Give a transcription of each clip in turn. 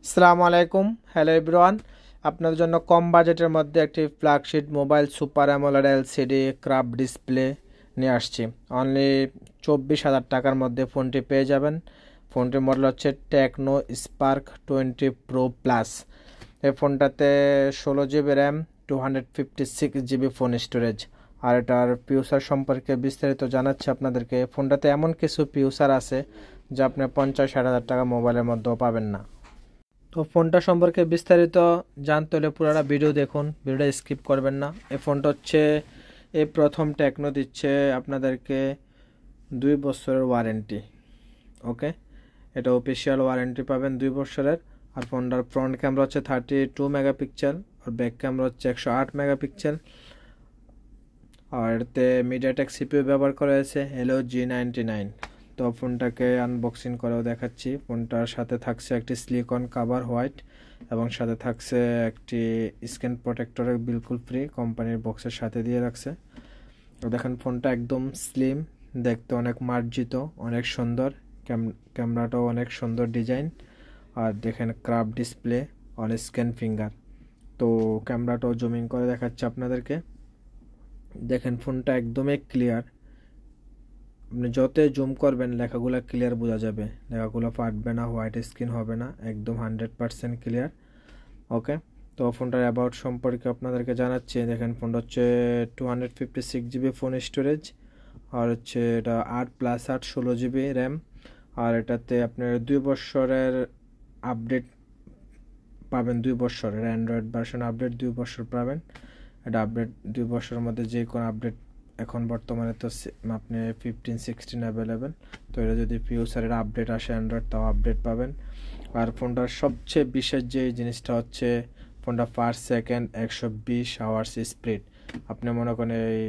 আসসালামু আলাইকুম, hello everyone. আপনাদের জন্য কম বাজেটের মধ্যে একটি flagship mobile super AMOLED LCD craft display নিয়ে আসছি। অনলি 24,000 টাকার মধ্যে ফোনটি পেয়ে যাবেন। ফোনটির মডেল হচ্ছে টেকনো স্পার্ক 20 প্রো প্লাস। এই ফোনটাতে 16 GB RAM, 256 GB phone storage. আর এটার ফিউচার সম্পর্কে বিস্তারিত জানাচ্ছি আপনাদেরকে। ফোনটাতে এমন কিছু ফিউচার আছে যা আপনি 50-60 হাজার টাকা মোবাইলের মধ্যেও পাবেন না। তো ফোনটা সম্পর্কে বিস্তারিত জানতে হলে পুরোটা ভিডিও দেখুন, ভিডিওটা স্কিপ করবেন না। এই ফোনটা হচ্ছে এই প্রথম টেকনো দিচ্ছে আপনাদেরকে 2 বছরের ওয়ারেন্টি। ওকে, এটা অফিসিয়াল ওয়ারেন্টি পাবেন 2 বছরের। আর ফোনটার ফ্রন্ট ক্যামেরা হচ্ছে 32 মেগাপিক্সেল, আর ব্যাক ক্যামেরা হচ্ছে 108 মেগাপিক্সেল। আর এতে মিডিয়াটেক সিপিইউ ব্যবহার করা হয়েছে Helio G99। তো ফোনটাকে আনবক্সিং করেও দেখাচ্ছি। ফোনটার সাথে থাকছে একটি সিলিকন কাভার হোয়াইট, এবং সাথে থাকছে একটি স্ক্রিন প্রোটেক্টরের বিলকুল ফ্রি, কোম্পানির বক্সের সাথে দিয়ে রাখছে। তো দেখেন ফোনটা একদম স্লিম, দেখতে অনেক মার্জিত, অনেক সুন্দর। ক্যামেরাটাও অনেক সুন্দর ডিজাইন। আর দেখেন craft display, on scan finger. তো ক্যামেরাটাও জুমিং করে দেখাচ্ছে আপনাদেরকে। দেখেন ফোনটা একদমই ক্লিয়ার। আপনি যতই জুম করবেন লেখাগুলো ক্লিয়ার বোঝা যাবে, লেখাগুলো ফাটবে না, হোয়াইট স্ক্রিন হবে না, একদম 100% ক্লিয়ার। ওকে, তো ফোনটার অ্যাবাউট সম্পর্কে আপনাদেরকে জানাচ্ছি। দেখেন ফোনটা হচ্ছে 256 GB ফোন স্টোরেজ, আর হচ্ছে এটা 8+8 16 GB র্যাম। আর এটাতে আপনার 2 বছরের আপডেট পাবেন, 2 বছরের অ্যান্ড্রয়েড ভার্সন আপডেট 2 বছর পাবেন। এটা আপডেট 2 বছরের মধ্যে যে কোনো আপডেট, এখন বর্তমানে তো আপনি 15-16 অ্যাভেলেবেল। তো এটা যদি ফিউচারের আপডেট আসে অ্যান্ড্রয়েড, তাও আপডেট পাবেন। আর ফোনটার সবচেয়ে বিশেষ যে জিনিসটা হচ্ছে ফোনটা পার সেকেন্ড 120 আওয়ার্স স্পিড। আপনি মনে করেন এই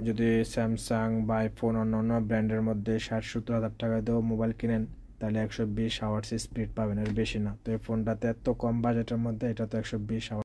যদি স্যামসাং বা আইফোন অন্য ব্র্যান্ডের মধ্যে 60-70 হাজার টাকা দিয়েও মোবাইল কিনেন, তাহলে 120 আওয়ার্স স্পিড পাবেন, এর বেশি না। তো এই ফোনটাতে এত কম বাজেটের মধ্যে এটা তো 120 আওয়ার